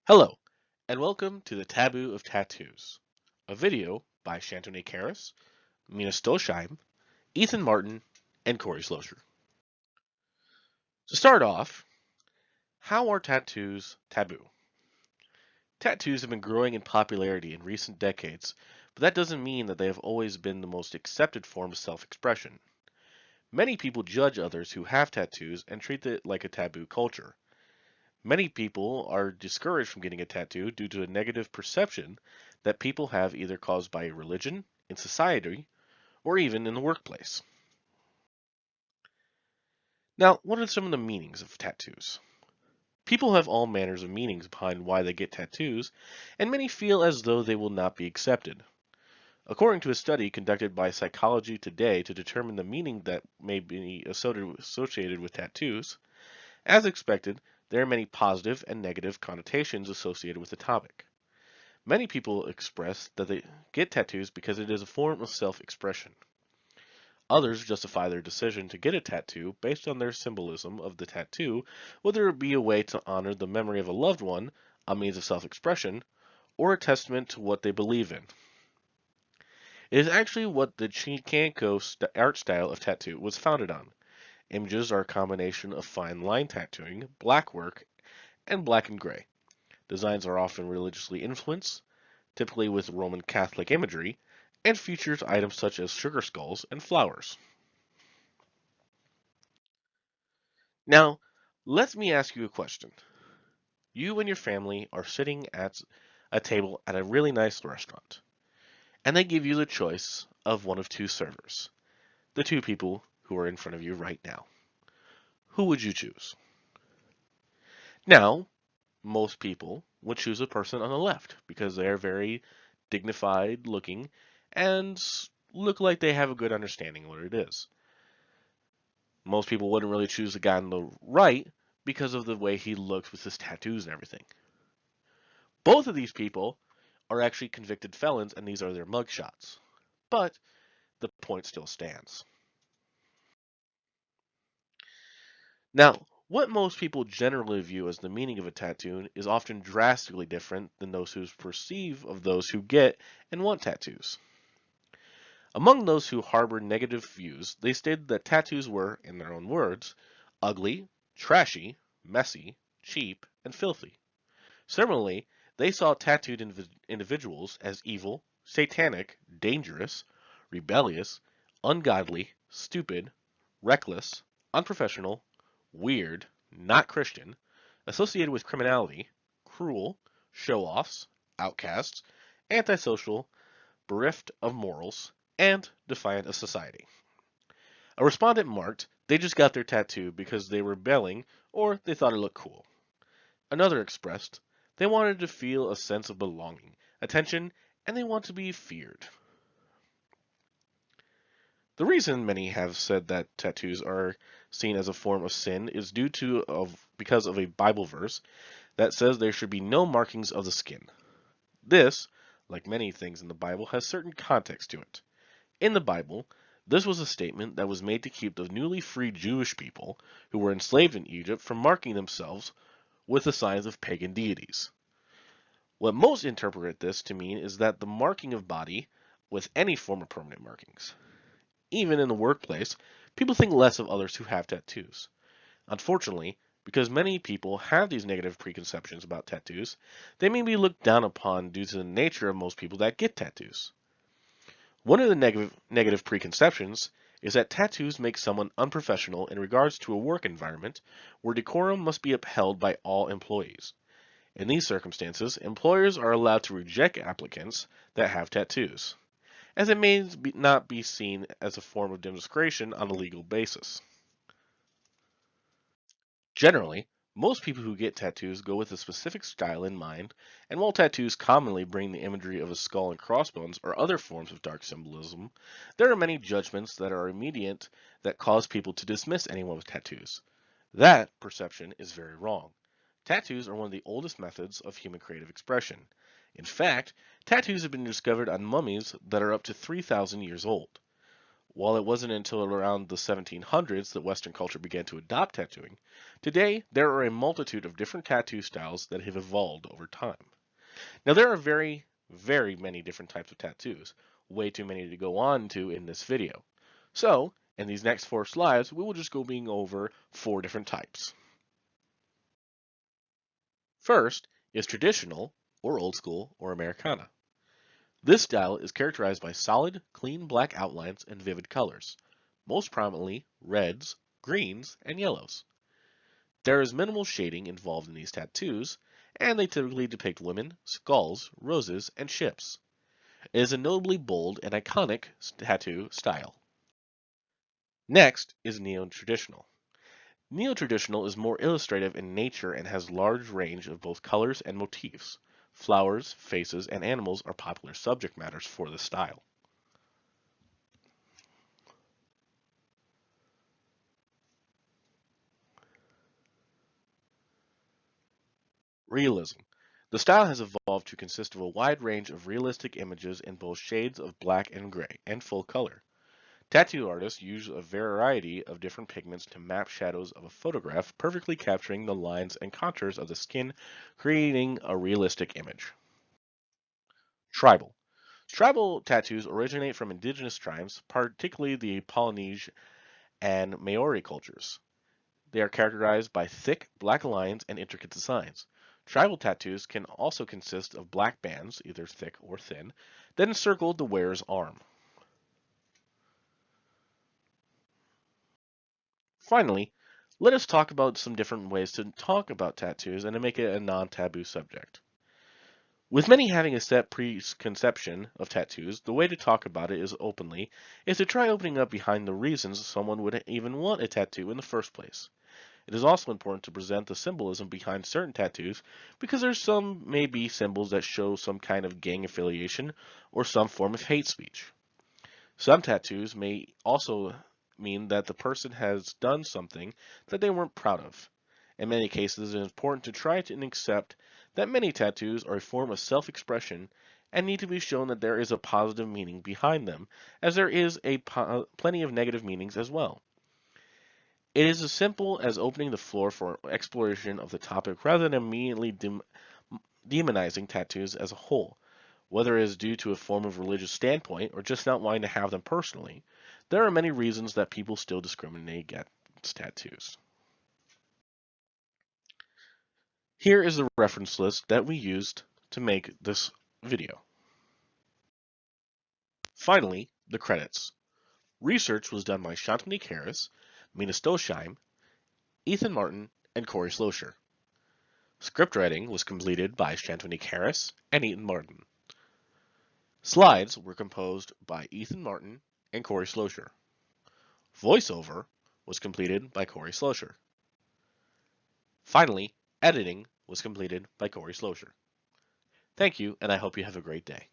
Hello, and welcome to the Taboo of Tattoos, a video by Shantone Karras, Mina Stolsheim, Ethan Martin, and Corey Slosher. To start off, how are tattoos taboo? Tattoos have been growing in popularity in recent decades, but that doesn't mean that they have always been the most accepted form of self-expression. Many people judge others who have tattoos and treat it like a taboo culture. Many people are discouraged from getting a tattoo due to a negative perception that people have either caused by religion, in society, or even in the workplace. Now, what are some of the meanings of tattoos? People have all manners of meanings behind why they get tattoos, and many feel as though they will not be accepted. According to a study conducted by Psychology Today to determine the meaning that may be associated with tattoos, as expected, there are many positive and negative connotations associated with the topic. Many people express that they get tattoos because it is a form of self-expression. Others justify their decision to get a tattoo based on their symbolism of the tattoo, whether it be a way to honor the memory of a loved one, a means of self-expression, or a testament to what they believe in. It is actually what the Chicanko art style of tattoo was founded on. Images are a combination of fine line tattooing, black work, and black and gray. Designs are often religiously influenced, typically with Roman Catholic imagery, and features items such as sugar skulls and flowers. Now, let me ask you a question. You and your family are sitting at a table at a really nice restaurant, and they give you the choice of one of two servers, the two people who are in front of you right now. Who would you choose? Now, most people would choose a person on the left because they are very dignified looking and look like they have a good understanding of what it is. Most people wouldn't really choose the guy on the right because of the way he looks with his tattoos and everything. Both of these people are actually convicted felons, and these are their mugshots. But the point still stands. Now, what most people generally view as the meaning of a tattoo is often drastically different than those who perceive of those who get and want tattoos. Among those who harbor negative views, they stated that tattoos were, in their own words, ugly, trashy, messy, cheap, and filthy. Similarly, they saw tattooed individuals as evil, satanic, dangerous, rebellious, ungodly, stupid, reckless, unprofessional, weird, not Christian, associated with criminality, cruel, show-offs, outcasts, antisocial, bereft of morals, and defiant of society. A respondent marked they just got their tattoo because they were rebelling or they thought it looked cool. Another expressed they wanted to feel a sense of belonging, attention, and they want to be feared. The reason many have said that tattoos are seen as a form of sin is due to because of a Bible verse that says there should be no markings of the skin. This, like many things in the Bible, has certain context to it. In the Bible, this was a statement that was made to keep the newly freed Jewish people who were enslaved in Egypt from marking themselves with the signs of pagan deities. What most interpret this to mean is that the marking of body with any form of permanent markings. Even in the workplace, people think less of others who have tattoos. Unfortunately, because many people have these negative preconceptions about tattoos, they may be looked down upon due to the nature of most people that get tattoos. One of the negative preconceptions is that tattoos make someone unprofessional in regards to a work environment where decorum must be upheld by all employees. In these circumstances, employers are allowed to reject applicants that have tattoos, as it may not be seen as a form of discrimination on a legal basis. Generally, most people who get tattoos go with a specific style in mind, and while tattoos commonly bring the imagery of a skull and crossbones or other forms of dark symbolism, there are many judgments that are immediate that cause people to dismiss anyone with tattoos. That perception is very wrong. Tattoos are one of the oldest methods of human creative expression. In fact, tattoos have been discovered on mummies that are up to 3,000 years old. While it wasn't until around the 1700s that Western culture began to adopt tattooing, today there are a multitude of different tattoo styles that have evolved over time. Now there are very many different types of tattoos, way too many to go on to in this video. So, in these next 4 slides, we will just go being over 4 different types. First is traditional, or old school, or Americana. This style is characterized by solid, clean black outlines and vivid colors, most prominently reds, greens, and yellows. There is minimal shading involved in these tattoos, and they typically depict women, skulls, roses, and ships. It is a notably bold and iconic tattoo style. Next is neo-traditional. Neo-traditional is more illustrative in nature and has large range of both colors and motifs. Flowers, faces, and animals are popular subject matters for this style. Realism. The style has evolved to consist of a wide range of realistic images in both shades of black and gray and full color. Tattoo artists use a variety of different pigments to map shadows of a photograph, perfectly capturing the lines and contours of the skin, creating a realistic image. Tribal. Tribal tattoos originate from indigenous tribes, particularly the Polynesian and Maori cultures. They are characterized by thick black lines and intricate designs. Tribal tattoos can also consist of black bands, either thick or thin, that encircle the wearer's arm. Finally, let us talk about some different ways to talk about tattoos and to make it a non-taboo subject. With many having a set preconception of tattoos, the way to talk about it is openly is to try opening up behind the reasons someone would even want a tattoo in the first place. It is also important to present the symbolism behind certain tattoos because there's some may be symbols that show some kind of gang affiliation or some form of hate speech. Some tattoos may also mean that the person has done something that they weren't proud of. In many cases, it is important to try to accept that many tattoos are a form of self-expression and need to be shown that there is a positive meaning behind them, as there is plenty of negative meanings as well. It is as simple as opening the floor for exploration of the topic rather than immediately demonizing tattoos as a whole. Whether it is due to a form of religious standpoint or just not wanting to have them personally, there are many reasons that people still discriminate against tattoos. Here is the reference list that we used to make this video. Finally, the credits. Research was done by Shantanique Harris, Mina Stosheim, Ethan Martin, and Corey Slosher. Script writing was completed by Shantanique Harris and Ethan Martin. Slides were composed by Ethan Martin and Corey Slosher. Voiceover was completed by Corey Slosher. Finally, editing was completed by Corey Slosher. Thank you, and I hope you have a great day.